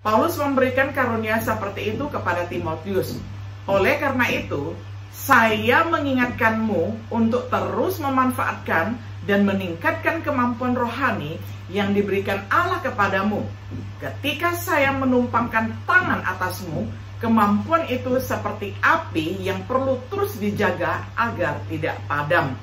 Paulus memberikan karunia seperti itu kepada Timotius. Oleh karena itu, saya mengingatkanmu untuk terus memanfaatkan dan meningkatkan kemampuan rohani yang diberikan Allah kepadamu. Ketika saya menumpangkan tangan atasmu, kemampuan itu seperti api yang perlu terus dijaga agar tidak padam.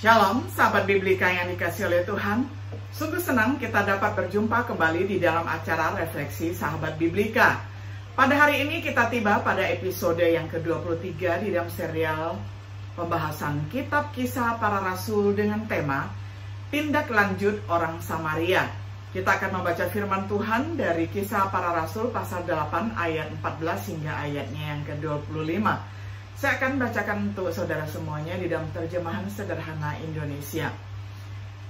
Shalom, sahabat Biblika yang dikasihi oleh Tuhan. Sungguh senang kita dapat berjumpa kembali di dalam acara Refleksi Sahabat Biblika. Pada hari ini kita tiba pada episode yang ke-23 di dalam serial pembahasan Kitab Kisah Para Rasul dengan tema Tindak Lanjut Orang Samaria. Kita akan membaca firman Tuhan dari Kisah Para Rasul pasal 8 ayat 14 hingga ayatnya yang ke-25. Saya akan bacakan untuk saudara semuanya di dalam terjemahan sederhana Indonesia.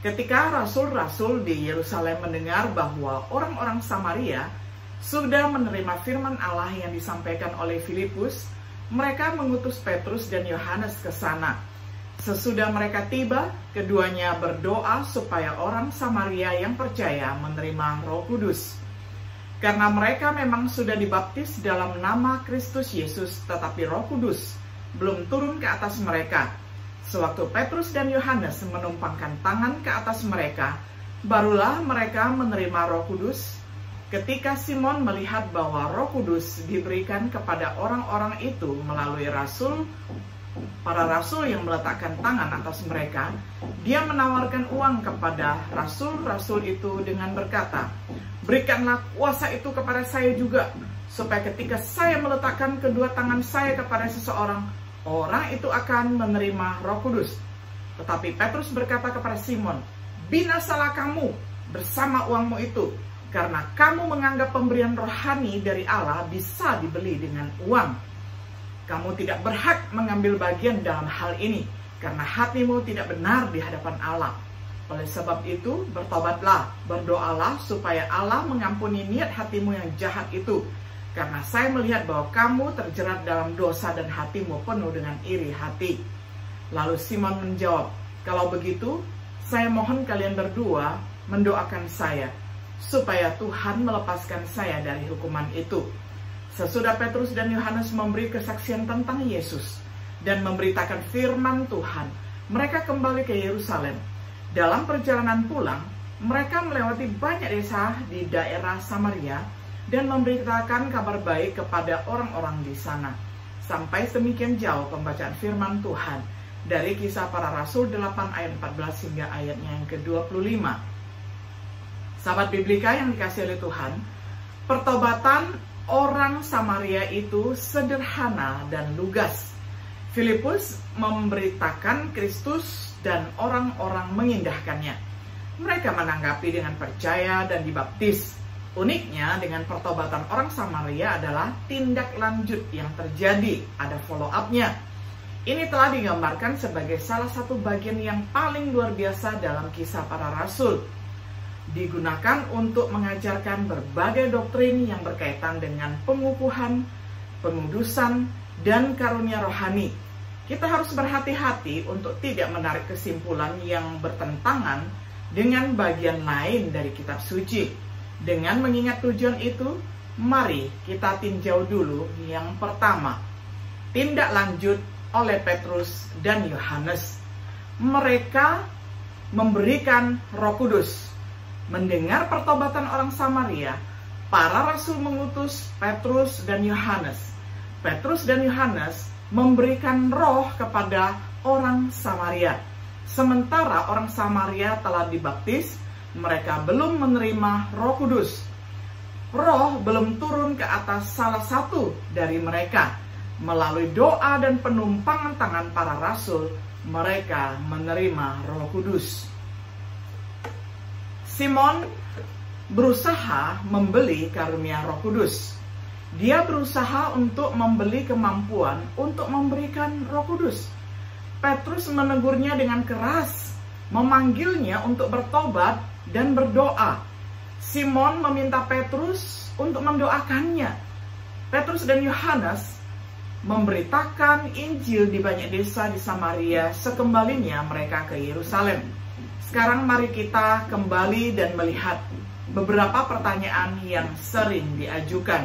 Ketika rasul-rasul di Yerusalem mendengar bahwa orang-orang Samaria sudah menerima firman Allah yang disampaikan oleh Filipus, mereka mengutus Petrus dan Yohanes ke sana. Sesudah mereka tiba, keduanya berdoa supaya orang Samaria yang percaya menerima Roh Kudus. Karena mereka memang sudah dibaptis dalam nama Kristus Yesus, tetapi Roh Kudus belum turun ke atas mereka. Sewaktu Petrus dan Yohanes menumpangkan tangan ke atas mereka, barulah mereka menerima Roh Kudus. Ketika Simon melihat bahwa Roh Kudus diberikan kepada orang-orang itu melalui para rasul yang meletakkan tangan atas mereka, dia menawarkan uang kepada rasul-rasul itu dengan berkata, "Berikanlah kuasa itu kepada saya juga, supaya ketika saya meletakkan kedua tangan saya kepada seseorang, orang itu akan menerima Roh Kudus." Tetapi Petrus berkata kepada Simon, "Binasalah kamu bersama uangmu itu, karena kamu menganggap pemberian rohani dari Allah bisa dibeli dengan uang. Kamu tidak berhak mengambil bagian dalam hal ini, karena hatimu tidak benar di hadapan Allah. Oleh sebab itu, bertobatlah, berdoalah supaya Allah mengampuni niat hatimu yang jahat itu, karena saya melihat bahwa kamu terjerat dalam dosa dan hatimu penuh dengan iri hati." Lalu Simon menjawab, "Kalau begitu, saya mohon kalian berdua mendoakan saya, supaya Tuhan melepaskan saya dari hukuman itu." Sesudah Petrus dan Yohanes memberi kesaksian tentang Yesus dan memberitakan firman Tuhan, mereka kembali ke Yerusalem. Dalam perjalanan pulang, mereka melewati banyak desa di daerah Samaria dan memberitakan kabar baik kepada orang-orang di sana. Sampai sedemikian jauh pembacaan firman Tuhan dari Kisah Para Rasul 8 ayat 14 hingga ayatnya yang ke-25. Sahabat Biblika yang dikasihi oleh Tuhan, pertobatan orang Samaria itu sederhana dan lugas. Filipus memberitakan Kristus dan orang-orang mengindahkannya. Mereka menanggapi dengan percaya dan dibaptis. Uniknya dengan pertobatan orang Samaria adalah tindak lanjut yang terjadi, ada follow up-nya. Ini telah digambarkan sebagai salah satu bagian yang paling luar biasa dalam Kisah Para Rasul. Digunakan untuk mengajarkan berbagai doktrin yang berkaitan dengan pengukuhan, pengudusan, dan karunia rohani. Kita harus berhati-hati untuk tidak menarik kesimpulan yang bertentangan dengan bagian lain dari kitab suci. Dengan mengingat tujuan itu, mari kita tinjau dulu yang pertama, tindak lanjut oleh Petrus dan Yohanes. Mereka memberikan Roh Kudus. Mendengar pertobatan orang Samaria, para rasul mengutus Petrus dan Yohanes. Petrus dan Yohanes memberikan roh kepada orang Samaria. Sementara orang Samaria telah dibaptis, mereka belum menerima Roh Kudus. Roh belum turun ke atas salah satu dari mereka. Melalui doa dan penumpangan tangan para rasul, mereka menerima Roh Kudus. Simon berusaha membeli karunia Roh Kudus. Dia berusaha untuk membeli kemampuan untuk memberikan Roh Kudus. Petrus menegurnya dengan keras, memanggilnya untuk bertobat dan berdoa. Simon meminta Petrus untuk mendoakannya. Petrus dan Yohanes memberitakan Injil di banyak desa di Samaria sekembalinya mereka ke Yerusalem. Sekarang mari kita kembali dan melihat beberapa pertanyaan yang sering diajukan.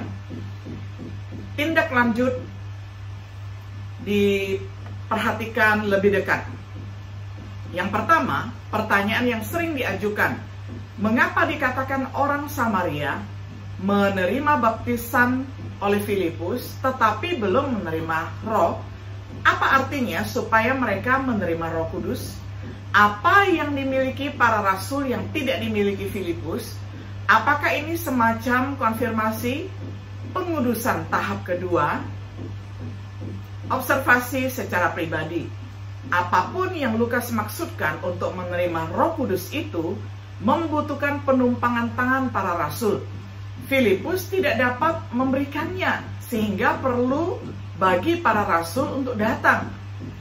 Tindak lanjut diperhatikan lebih dekat. Yang pertama, pertanyaan yang sering diajukan. Mengapa dikatakan orang Samaria menerima baptisan oleh Filipus tetapi belum menerima roh? Apa artinya supaya mereka menerima Roh Kudus? Apa yang dimiliki para rasul yang tidak dimiliki Filipus? Apakah ini semacam konfirmasi pengudusan tahap kedua? Observasi secara pribadi. Apapun yang Lukas maksudkan untuk menerima Roh Kudus itu membutuhkan penumpangan tangan para rasul. Filipus tidak dapat memberikannya, sehingga perlu bagi para rasul untuk datang.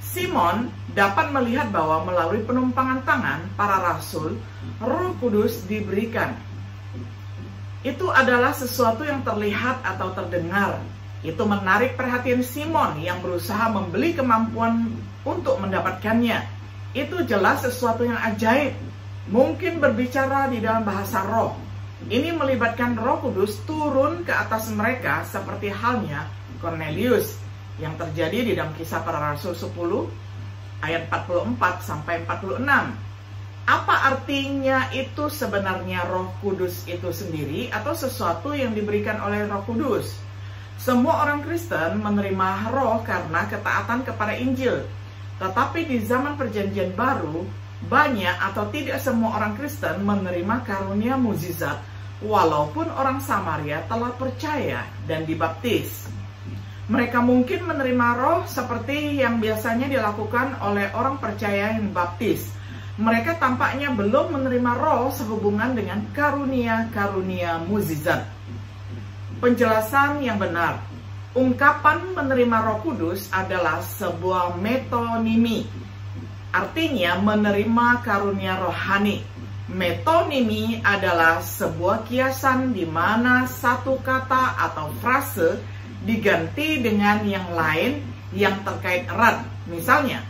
Simon dapat melihat bahwa melalui penumpangan tangan para rasul, Roh Kudus diberikan. Itu adalah sesuatu yang terlihat atau terdengar. Itu menarik perhatian Simon yang berusaha membeli kemampuan untuk mendapatkannya. Itu jelas sesuatu yang ajaib. Mungkin berbicara di dalam bahasa roh. Ini melibatkan Roh Kudus turun ke atas mereka seperti halnya Cornelius yang terjadi di dalam Kisah Para Rasul 10 ayat 44 sampai 46. Apa artinya itu sebenarnya Roh Kudus itu sendiri atau sesuatu yang diberikan oleh Roh Kudus? Semua orang Kristen menerima roh karena ketaatan kepada Injil. Tetapi di zaman Perjanjian Baru, banyak atau tidak semua orang Kristen menerima karunia mukjizat walaupun orang Samaria telah percaya dan dibaptis. Mereka mungkin menerima roh seperti yang biasanya dilakukan oleh orang percaya yang baptis. Mereka tampaknya belum menerima roh sehubungan dengan karunia-karunia mukjizat. Penjelasan yang benar. Ungkapan menerima Roh Kudus adalah sebuah metonimi. Artinya menerima karunia rohani. Metonimi adalah sebuah kiasan di mana satu kata atau frase diganti dengan yang lain yang terkait erat. Misalnya,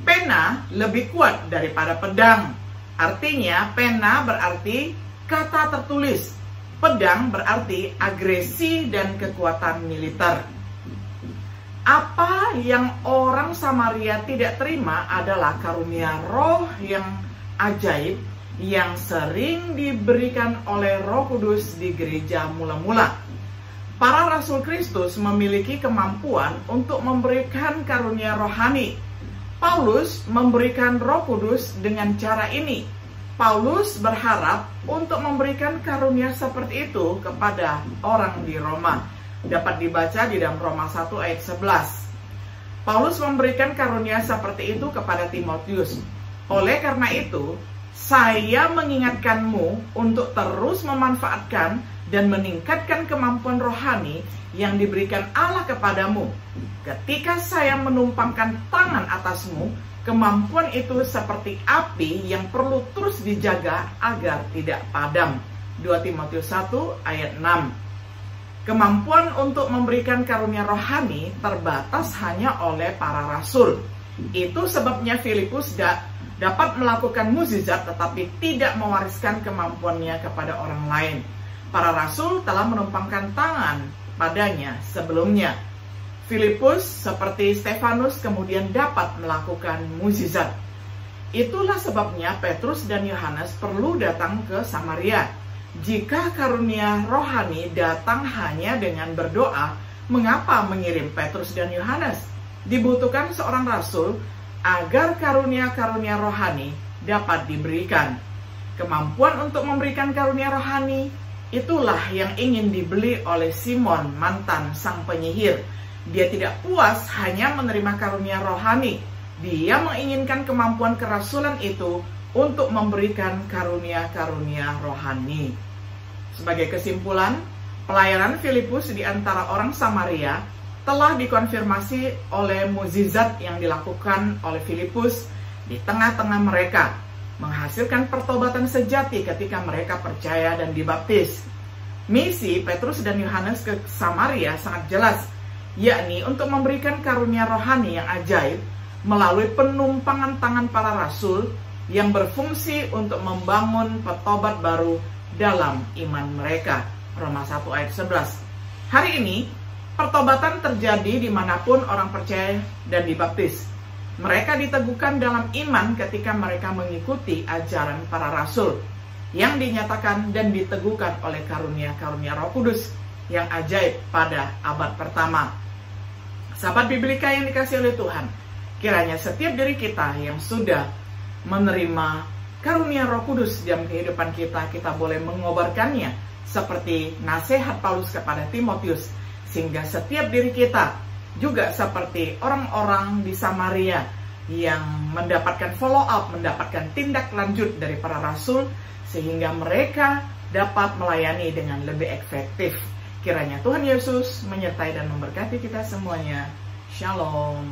pena lebih kuat daripada pedang. Artinya, pena berarti kata tertulis. Pedang berarti agresi dan kekuatan militer. Apa yang orang Samaria tidak terima adalah karunia roh yang ajaib yang sering diberikan oleh Roh Kudus di gereja mula-mula. Para rasul Kristus memiliki kemampuan untuk memberikan karunia rohani. Paulus memberikan Roh Kudus dengan cara ini. Paulus berharap untuk memberikan karunia seperti itu kepada orang di Roma. Dapat dibaca di dalam Roma 1 ayat 11. Paulus memberikan karunia seperti itu kepada Timotius. Oleh karena itu, saya mengingatkanmu untuk terus memanfaatkan dan meningkatkan kemampuan rohani yang diberikan Allah kepadamu. Ketika saya menumpangkan tangan atasmu, kemampuan itu seperti api yang perlu terus dijaga agar tidak padam. 2 Timotius 1 ayat 6. Kemampuan untuk memberikan karunia rohani terbatas hanya oleh para rasul. Itu sebabnya Filipus dapat melakukan mukjizat tetapi tidak mewariskan kemampuannya kepada orang lain. Para rasul telah menumpangkan tangan padanya sebelumnya. Filipus seperti Stefanus kemudian dapat melakukan mukjizat. Itulah sebabnya Petrus dan Yohanes perlu datang ke Samaria. Jika karunia rohani datang hanya dengan berdoa, mengapa mengirim Petrus dan Yohanes? Dibutuhkan seorang rasul agar karunia-karunia rohani dapat diberikan. Kemampuan untuk memberikan karunia rohani Itulah yang ingin dibeli oleh Simon, mantan sang penyihir. Dia tidak puas hanya menerima karunia rohani. Dia menginginkan kemampuan kerasulan itu untuk memberikan karunia-karunia rohani. Sebagai kesimpulan, pelayanan Filipus di antara orang Samaria telah dikonfirmasi oleh mukjizat yang dilakukan oleh Filipus di tengah-tengah mereka, menghasilkan pertobatan sejati ketika mereka percaya dan dibaptis. Misi Petrus dan Yohanes ke Samaria sangat jelas, yakni untuk memberikan karunia rohani yang ajaib melalui penumpangan tangan para rasul yang berfungsi untuk membangun petobat baru dalam iman mereka. Roma 1 ayat 11. Hari ini, pertobatan terjadi dimanapun orang percaya dan dibaptis. Mereka diteguhkan dalam iman ketika mereka mengikuti ajaran para rasul yang dinyatakan dan diteguhkan oleh karunia-karunia Roh Kudus yang ajaib pada abad pertama. Sahabat Biblika yang dikasihi oleh Tuhan, kiranya setiap diri kita yang sudah menerima karunia Roh Kudus dalam kehidupan kita, kita boleh mengobarkannya seperti nasihat Paulus kepada Timotius, sehingga setiap diri kita juga seperti orang-orang di Samaria yang mendapatkan follow up, mendapatkan tindak lanjut dari para rasul, sehingga mereka dapat melayani dengan lebih efektif. Kiranya Tuhan Yesus menyertai dan memberkati kita semuanya. Shalom.